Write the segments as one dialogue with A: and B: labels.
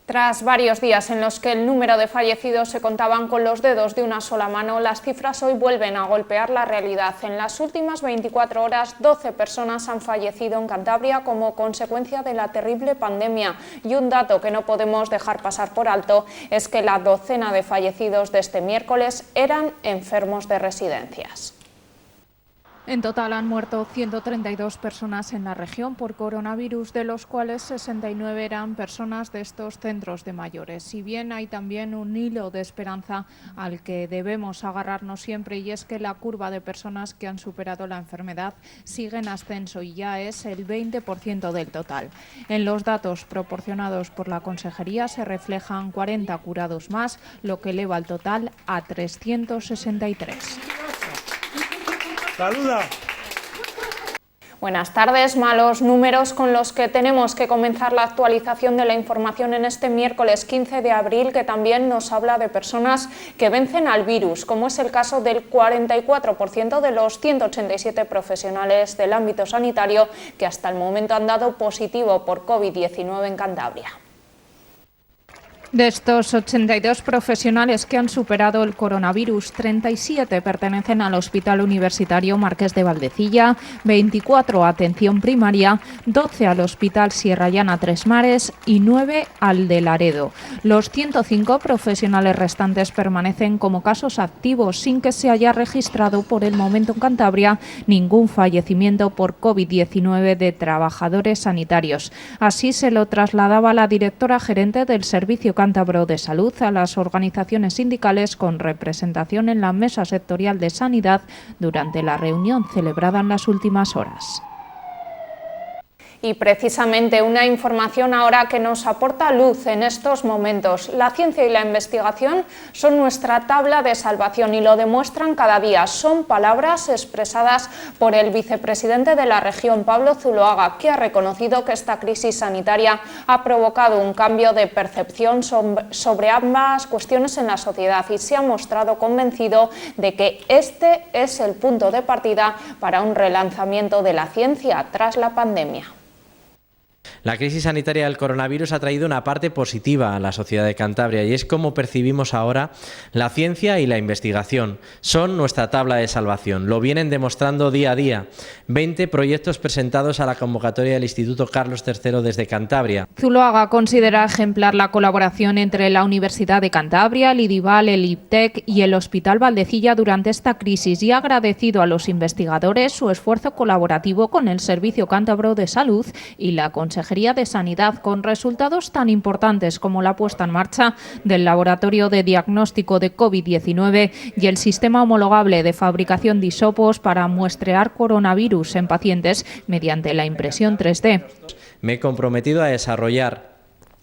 A: Tras varios días en los que el número de fallecidos se contaban con los dedos de una sola mano, las cifras hoy vuelven a golpear la realidad. En las últimas 24 horas, 12 personas han fallecido en Cantabria como consecuencia de la terrible pandemia. Y un dato que no podemos dejar pasar por alto es que la docena de fallecidos de este miércoles eran enfermos de residencias.
B: En total han muerto 132 personas en la región por coronavirus, de los cuales 69 eran personas de estos centros de mayores. Si bien hay también un hilo de esperanza al que debemos agarrarnos siempre, y es que la curva de personas que han superado la enfermedad sigue en ascenso y ya es el 20% del total. En los datos proporcionados por la Consejería se reflejan 40 curados más, lo que eleva el total a 363.
C: ¡Saluda!
A: Buenas tardes. Malos números con los que tenemos que comenzar la actualización de la información en este miércoles 15 de abril, que también nos habla de personas que vencen al virus, como es el caso del 44% de los 187 profesionales del ámbito sanitario que hasta el momento han dado positivo por COVID-19 en Cantabria.
B: De estos 82 profesionales que han superado el coronavirus, 37 pertenecen al Hospital Universitario Marqués de Valdecilla, 24 a atención primaria, 12 al Hospital Sierra Llana Tres Mares y 9 al de Laredo. Los 105 profesionales restantes permanecen como casos activos, sin que se haya registrado por el momento en Cantabria ningún fallecimiento por COVID-19 de trabajadores sanitarios. Así se lo trasladaba la directora gerente del Servicio Cántabro de Salud a las organizaciones sindicales con representación en la Mesa Sectorial de Sanidad durante la reunión celebrada en las últimas horas.
A: Y precisamente una información ahora que nos aporta luz en estos momentos. La ciencia y la investigación son nuestra tabla de salvación y lo demuestran cada día. Son palabras expresadas por el vicepresidente de la región, Pablo Zuloaga, que ha reconocido que esta crisis sanitaria ha provocado un cambio de percepción sobre ambas cuestiones en la sociedad y se ha mostrado convencido de que este es el punto de partida para un relanzamiento de la ciencia tras la pandemia.
D: La crisis sanitaria del coronavirus ha traído una parte positiva a la sociedad de Cantabria y es cómo percibimos ahora la ciencia y la investigación. Son nuestra tabla de salvación, lo vienen demostrando día a día. 20 proyectos presentados a la convocatoria del Instituto Carlos III desde Cantabria.
B: Zuloaga considera ejemplar la colaboración entre la Universidad de Cantabria, el IDIVAL, el IPTEC y el Hospital Valdecilla durante esta crisis y ha agradecido a los investigadores su esfuerzo colaborativo con el Servicio Cántabro de Salud y la Consejería de Sanidad, con resultados tan importantes como la puesta en marcha del laboratorio de diagnóstico de COVID-19 y el sistema homologable de fabricación de hisopos para muestrear coronavirus en pacientes mediante la impresión 3D.
D: Me he comprometido a desarrollar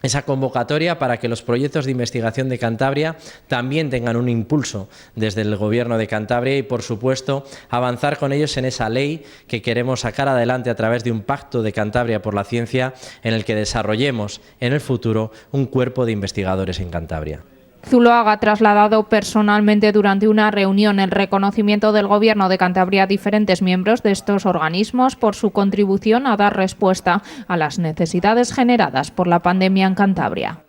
D: esa convocatoria para que los proyectos de investigación de Cantabria también tengan un impulso desde el Gobierno de Cantabria y, por supuesto, avanzar con ellos en esa ley que queremos sacar adelante a través de un pacto de Cantabria por la ciencia en el que desarrollemos en el futuro un cuerpo de investigadores en Cantabria.
B: Zuloaga ha trasladado personalmente durante una reunión el reconocimiento del Gobierno de Cantabria a diferentes miembros de estos organismos por su contribución a dar respuesta a las necesidades generadas por la pandemia en Cantabria.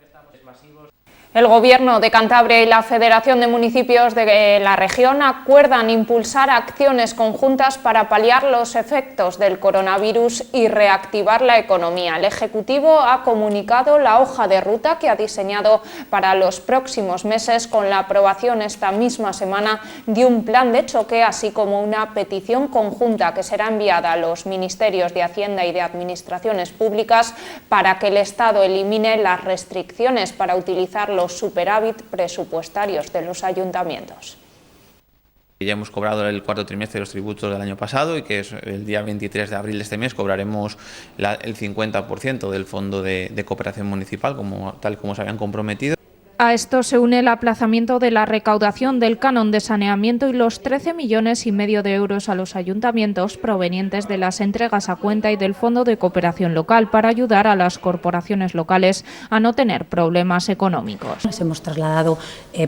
A: El Gobierno de Cantabria y la Federación de Municipios de la región acuerdan impulsar acciones conjuntas para paliar los efectos del coronavirus y reactivar la economía. El Ejecutivo ha comunicado la hoja de ruta que ha diseñado para los próximos meses con la aprobación esta misma semana de un plan de choque, así como una petición conjunta que será enviada a los Ministerios de Hacienda y de Administraciones Públicas para que el Estado elimine las restricciones para utilizar los superávit presupuestarios de los ayuntamientos.
E: Ya hemos cobrado el cuarto trimestre de los tributos del año pasado y que es el día 23 de abril de este mes cobraremos el 50% del Fondo de Cooperación Municipal, tal como se habían comprometido.
B: A esto se une el aplazamiento de la recaudación del canon de saneamiento y los 13,5 millones de euros a los ayuntamientos provenientes de las entregas a cuenta y del Fondo de Cooperación Local para ayudar a las corporaciones locales a no tener problemas económicos.
C: Les hemos trasladado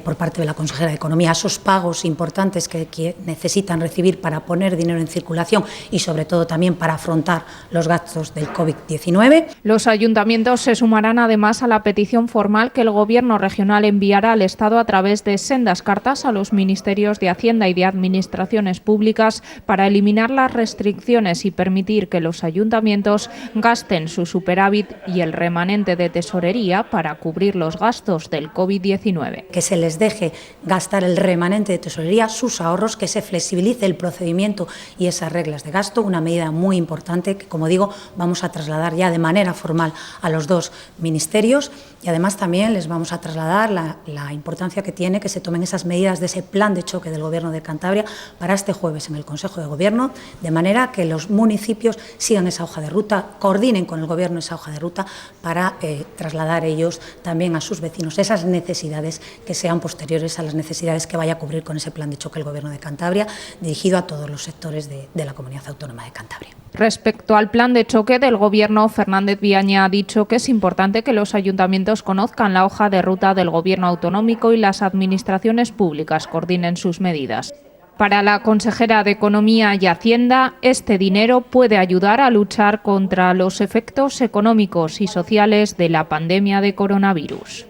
C: por parte de la consejera de Economía esos pagos importantes que necesitan recibir para poner dinero en circulación y sobre todo también para afrontar los gastos del COVID-19.
B: Los ayuntamientos se sumarán además a la petición formal que el Gobierno regional enviará al Estado a través de sendas cartas a los ministerios de Hacienda y de Administraciones Públicas para eliminar las restricciones y permitir que los ayuntamientos gasten su superávit y el remanente de tesorería para cubrir los gastos del COVID-19.
C: Que se les deje gastar el remanente de tesorería, sus ahorros, que se flexibilice el procedimiento y esas reglas de gasto, una medida muy importante que, como digo, vamos a trasladar ya de manera formal a los dos ministerios y además también les vamos a trasladar la importancia que tiene que se tomen esas medidas de ese plan de choque del Gobierno de Cantabria para este jueves en el Consejo de Gobierno, de manera que los municipios sigan esa hoja de ruta, coordinen con el Gobierno esa hoja de ruta para trasladar ellos también a sus vecinos esas necesidades que sean posteriores a las necesidades que vaya a cubrir con ese plan de choque el Gobierno de Cantabria, dirigido a todos los sectores de la Comunidad Autónoma de Cantabria.
B: Respecto al plan de choque del Gobierno, Fernández Viaña ha dicho que es importante que los ayuntamientos conozcan la hoja de ruta del Gobierno autonómico y las administraciones públicas coordinen sus medidas. Para la consejera de Economía y Hacienda, este dinero puede ayudar a luchar contra los efectos económicos y sociales de la pandemia de coronavirus.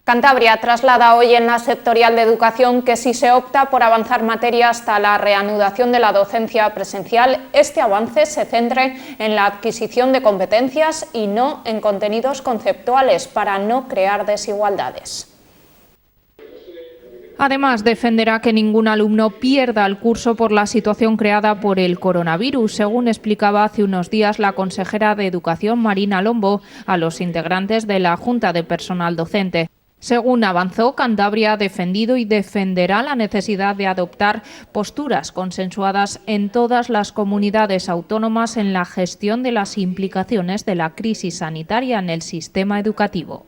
A: Cantabria traslada hoy en la sectorial de educación que si se opta por avanzar materia hasta la reanudación de la docencia presencial, este avance se centre en la adquisición de competencias y no en contenidos conceptuales para no crear desigualdades.
B: Además, defenderá que ningún alumno pierda el curso por la situación creada por el coronavirus, según explicaba hace unos días la consejera de Educación, Marina Lombo, a los integrantes de la Junta de Personal Docente. Según avanzó, Cantabria ha defendido y defenderá la necesidad de adoptar posturas consensuadas en todas las comunidades autónomas en la gestión de las implicaciones de la crisis sanitaria en el sistema educativo.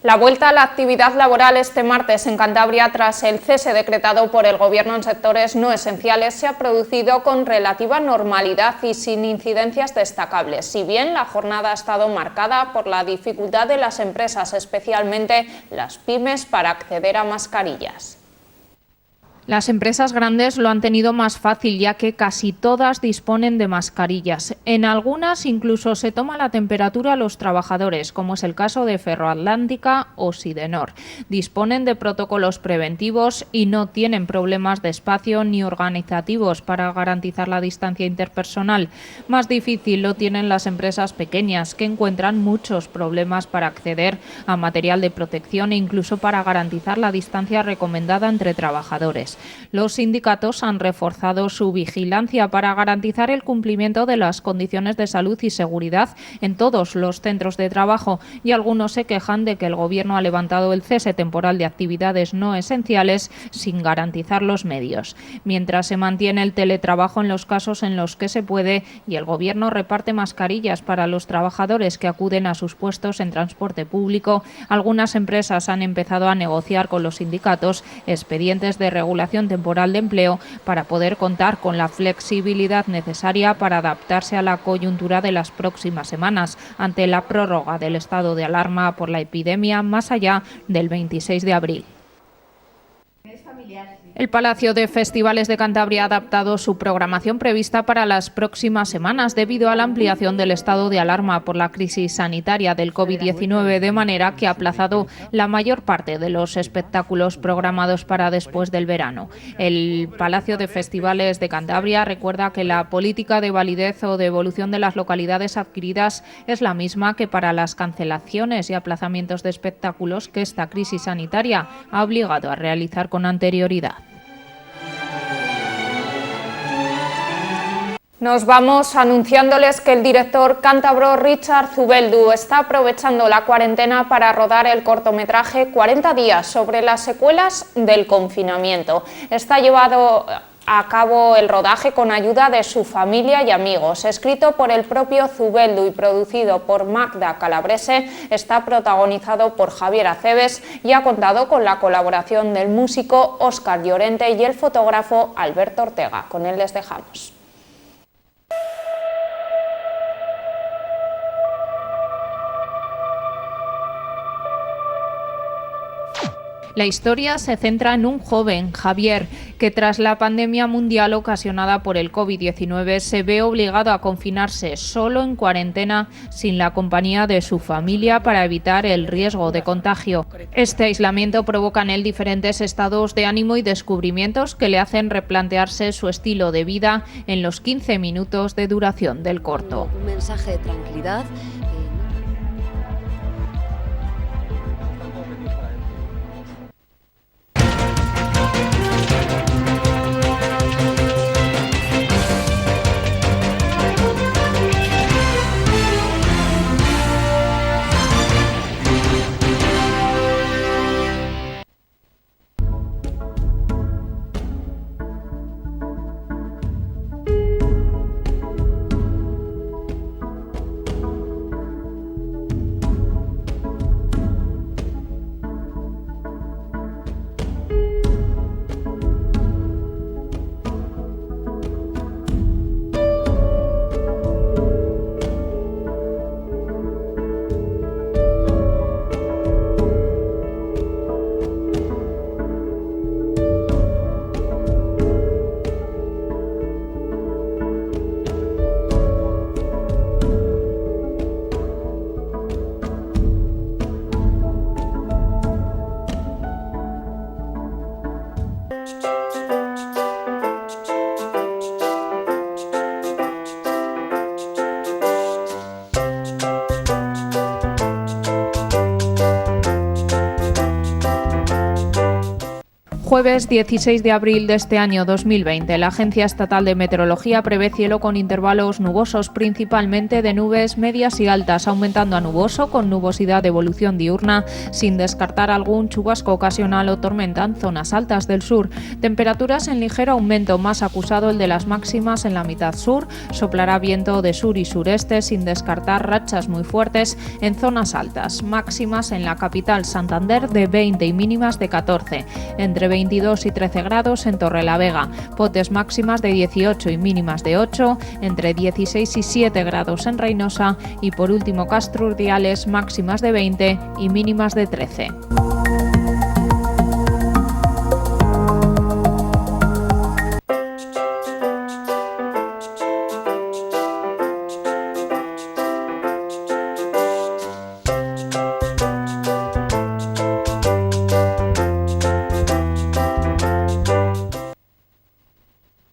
A: La vuelta a la actividad laboral este martes en Cantabria tras el cese decretado por el Gobierno en sectores no esenciales se ha producido con relativa normalidad y sin incidencias destacables, si bien la jornada ha estado marcada por la dificultad de las empresas, especialmente las pymes, para acceder a mascarillas.
B: Las empresas grandes lo han tenido más fácil, ya que casi todas disponen de mascarillas. En algunas incluso se toma la temperatura a los trabajadores, como es el caso de Ferroatlántica o Sidenor. Disponen de protocolos preventivos y no tienen problemas de espacio ni organizativos para garantizar la distancia interpersonal. Más difícil lo tienen las empresas pequeñas, que encuentran muchos problemas para acceder a material de protección e incluso para garantizar la distancia recomendada entre trabajadores. Los sindicatos han reforzado su vigilancia para garantizar el cumplimiento de las condiciones de salud y seguridad en todos los centros de trabajo y algunos se quejan de que el Gobierno ha levantado el cese temporal de actividades no esenciales sin garantizar los medios. Mientras se mantiene el teletrabajo en los casos en los que se puede y el Gobierno reparte mascarillas para los trabajadores que acuden a sus puestos en transporte público, algunas empresas han empezado a negociar con los sindicatos expedientes de regulación temporal de empleo para poder contar con la flexibilidad necesaria para adaptarse a la coyuntura de las próximas semanas ante la prórroga del estado de alarma por la epidemia más allá del 26 de abril. El Palacio de Festivales de Cantabria ha adaptado su programación prevista para las próximas semanas debido a la ampliación del estado de alarma por la crisis sanitaria del COVID-19, de manera que ha aplazado la mayor parte de los espectáculos programados para después del verano. El Palacio de Festivales de Cantabria recuerda que la política de validez o de evolución de las localidades adquiridas es la misma que para las cancelaciones y aplazamientos de espectáculos que esta crisis sanitaria ha obligado a realizar con anterioridad.
A: Nos vamos anunciándoles que el director cántabro Richard Zubeldu está aprovechando la cuarentena para rodar el cortometraje 40 días sobre las secuelas del confinamiento. Está llevado a cabo el rodaje con ayuda de su familia y amigos. Escrito por el propio Zubeldu y producido por Magda Calabrese, está protagonizado por Javier Acebes y ha contado con la colaboración del músico Óscar Llorente y el fotógrafo Alberto Ortega. Con él les dejamos.
B: La historia se centra en un joven, Javier, que tras la pandemia mundial ocasionada por el COVID-19 se ve obligado a confinarse solo en cuarentena sin la compañía de su familia para evitar el riesgo de contagio. Este aislamiento provoca en él diferentes estados de ánimo y descubrimientos que le hacen replantearse su estilo de vida en los 15 minutos de duración del corto.
F: Un mensaje de tranquilidad.
B: Jueves 16 de abril de este año 2020, la Agencia Estatal de Meteorología prevé cielo con intervalos nubosos, principalmente de nubes medias y altas, aumentando a nuboso con nubosidad de evolución diurna, sin descartar algún chubasco ocasional o tormenta en zonas altas del sur. Temperaturas en ligero aumento, más acusado el de las máximas en la mitad sur. Soplará viento de sur y sureste, sin descartar rachas muy fuertes en zonas altas. Máximas en la capital Santander de 20 y mínimas de 14. Entre 22 y 13 grados en Torrelavega, Potes máximas de 18 y mínimas de 8, entre 16 y 7 grados en Reynosa y por último Castro Urdiales máximas de 20 y mínimas de 13.